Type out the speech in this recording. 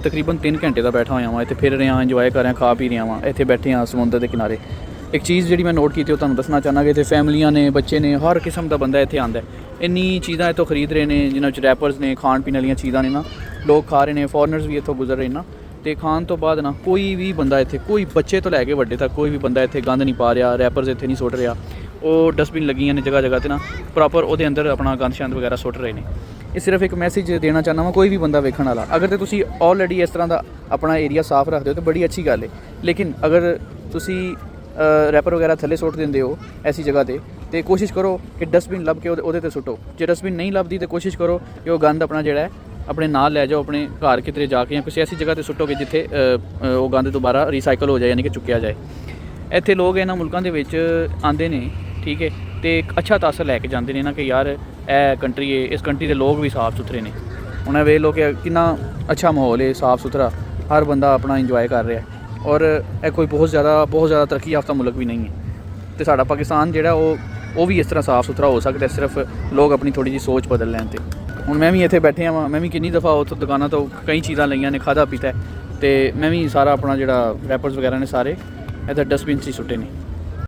ਤਕਰੀਬਨ 3 ਘੰਟੇ ਦਾ ਬੈਠਾ ਹੋਇਆ ਵਾਂ ਇੱਥੇ, ਫਿਰ ਰਿਹਾ, ਇੰਜੋਏ ਕਰ ਰਿਹਾ, ਖਾ ਪੀ ਰਿਹਾ ਵਾਂ, ਇੱਥੇ ਬੈਠੇ ਹਾਂ ਸਮੁੰਦਰ ਦੇ ਕਿਨਾਰੇ। ਇੱਕ ਚੀਜ਼ ਜਿਹੜੀ ਮੈਂ ਨੋਟ ਕੀਤੀ ਉਹ ਤੁਹਾਨੂੰ ਦੱਸਣਾ ਚਾਹੁੰਦਾ ਕਿ ਇੱਥੇ ਫੈਮਲੀਆਂ ਨੇ, ਬੱਚੇ ਨੇ, ਹਰ ਕਿਸਮ ਦਾ ਬੰਦਾ ਇੱਥੇ ਆਉਂਦਾ। ਇੰਨੀ ਚੀਜ਼ਾਂ ਇੱਥੋਂ ਖਰੀਦ ਰਹੇ ਨੇ ਜਿਨ੍ਹਾਂ 'ਚ ਰੈਪਰਸ ਨੇ, ਖਾਣ ਪੀਣ ਵਾਲੀਆਂ ਚੀਜ਼ਾਂ ਨੇ ਨਾ, ਲੋਕ ਖਾ ਰਹੇ ਨੇ, ਫੋਰਨਰਸ ਵੀ ਇੱਥੋਂ ਗੁਜ਼ਰ ਰਹੇ ਨਾ। ਅਤੇ ਖਾਣ ਤੋਂ ਬਾਅਦ ਨਾ ਕੋਈ ਵੀ ਬੰਦਾ ਇੱਥੇ, ਕੋਈ ਬੱਚੇ ਤੋਂ ਲੈ ਕੇ ਵੱਡੇ ਤੱਕ, ਕੋਈ ਵੀ ਬੰਦਾ ਇੱਥੇ ਗੰਦ ਨਹੀਂ ਪਾ ਰਿਹਾ, ਰੈਪਰਸ ਇੱਥੇ ਨਹੀਂ ਸੁੱਟ ਰਿਹਾ। ਉਹ ਡਸਟਬਿਨ ਲੱਗੀਆਂ ਨੇ ਜਗ੍ਹਾ ਜਗ੍ਹਾ 'ਤੇ ਨਾ, ਪ੍ਰੋਪਰ ਉਹਦੇ ਅੰਦਰ ਆਪਣਾ ਗੰਦ ਸ਼ੰਦ ਵਗੈਰਾ ਸੁੱਟ ਰਹੇ ਨੇ। ਇਹ ਸਿਰਫ ਇੱਕ ਮੈਸੇਜ ਦੇਣਾ ਚਾਹੁੰਦਾ ਵਾਂ ਕੋਈ ਵੀ ਬੰਦਾ ਵੇਖਣ ਵਾਲਾ, ਅਗਰ ਤਾਂ ਤੁਸੀਂ ਆਲਰੇਡੀ ਇਸ ਤਰ੍ਹਾਂ ਦਾ ਆਪਣਾ ਏਰੀਆ ਸਾਫ਼ ਰੱਖਦੇ ਹੋ ਤਾਂ ਬੜੀ ਅੱਛੀ ਗੱਲ ਹੈ, ਲੇਕਿਨ ਅਗਰ ਤੁਸੀਂ ਰੈਪਰ ਵਗੈਰਾ ਥੱਲੇ ਸੁੱਟ ਦਿੰਦੇ ਹੋ ਐਸੀ ਜਗ੍ਹਾ 'ਤੇ ਕੋਸ਼ਿਸ਼ ਕਰੋ ਕਿ ਡਸਟਬਿਨ ਲੱਭ ਕੇ ਉਹਦੇ 'ਤੇ ਸੁੱਟੋ। ਜੇ ਡਸਟਬਿਨ ਨਹੀਂ ਲੱਭਦੀ ਤਾਂ ਕੋਸ਼ਿਸ਼ ਕਰੋ ਕਿ ਉਹ ਗੰਦ ਆਪਣਾ ਜਿਹੜਾ ਹੈ ਆਪਣੇ ਨਾਲ ਲੈ ਜਾਓ, ਆਪਣੇ ਘਰ ਕਿਤੇ ਜਾ ਕੇ ਜਾਂ ਕਿਸੇ ਐਸੀ ਜਗ੍ਹਾ 'ਤੇ ਸੁੱਟੋਗੇ ਜਿੱਥੇ ਉਹ ਗੰਦ ਦੁਬਾਰਾ ਰੀਸਾਈਕਲ ਹੋ ਜਾਏ, ਯਾਨੀ ਕਿ ਚੁੱਕਿਆ ਜਾਏ। ਇੱਥੇ ਲੋਕ ਇਹਨਾਂ ਮੁਲਕਾਂ ਦੇ ਵਿੱਚ ਆਉਂਦੇ ਨੇ, ਠੀਕ ਹੈ, ਅਤੇ ਇੱਕ ਅੱਛਾ ਤਾਸਰ ਲੈ ਕੇ ਜਾਂਦੇ ਨੇ ਨਾ ਕਿ ਯਾਰ ਇਹ ਕੰਟਰੀ ਹੈ, ਇਸ ਕੰਟਰੀ ਦੇ ਲੋਕ ਵੀ ਸਾਫ਼ ਸੁਥਰੇ ਨੇ। ਹੁਣ ਇਹ ਵੇਖ ਲਓ ਕਿ ਕਿੰਨਾ ਅੱਛਾ ਮਾਹੌਲ ਹੈ, ਸਾਫ਼ ਸੁਥਰਾ, ਹਰ ਬੰਦਾ ਆਪਣਾ ਇੰਜੋਏ ਕਰ ਰਿਹਾ। ਔਰ ਇਹ ਕੋਈ ਬਹੁਤ ਜ਼ਿਆਦਾ ਤਰੱਕੀ ਯਾਫਤਾ ਮੁਲਕ ਵੀ ਨਹੀਂ ਹੈ, ਅਤੇ ਸਾਡਾ ਪਾਕਿਸਤਾਨ ਜਿਹੜਾ ਉਹ ਵੀ ਇਸ ਤਰ੍ਹਾਂ ਸਾਫ਼ ਸੁਥਰਾ ਹੋ ਸਕਦਾ ਸਿਰਫ ਲੋਕ ਆਪਣੀ ਥੋੜ੍ਹੀ ਜਿਹੀ ਸੋਚ ਬਦਲ ਲੈਣ 'ਤੇ। ਹੁਣ ਮੈਂ ਵੀ ਇੱਥੇ ਬੈਠੇ ਹਾਂ, ਮੈਂ ਵੀ ਕਿੰਨੀ ਦਫਾ ਉੱਥੋਂ ਦੁਕਾਨਾਂ ਤੋਂ ਕਈ ਚੀਜ਼ਾਂ ਲਈਆਂ ਨੇ, ਖਾਧਾ ਪੀਤਾ, ਅਤੇ ਮੈਂ ਵੀ ਸਾਰਾ ਆਪਣਾ ਜਿਹੜਾ ਰੈਪਰਸ ਵਗੈਰਾ ਨੇ ਸਾਰੇ ਇੱਧਰ ਡਸਟਬਿਨ 'ਚ ਹੀ ਸੁੱਟੇ ਨੇ।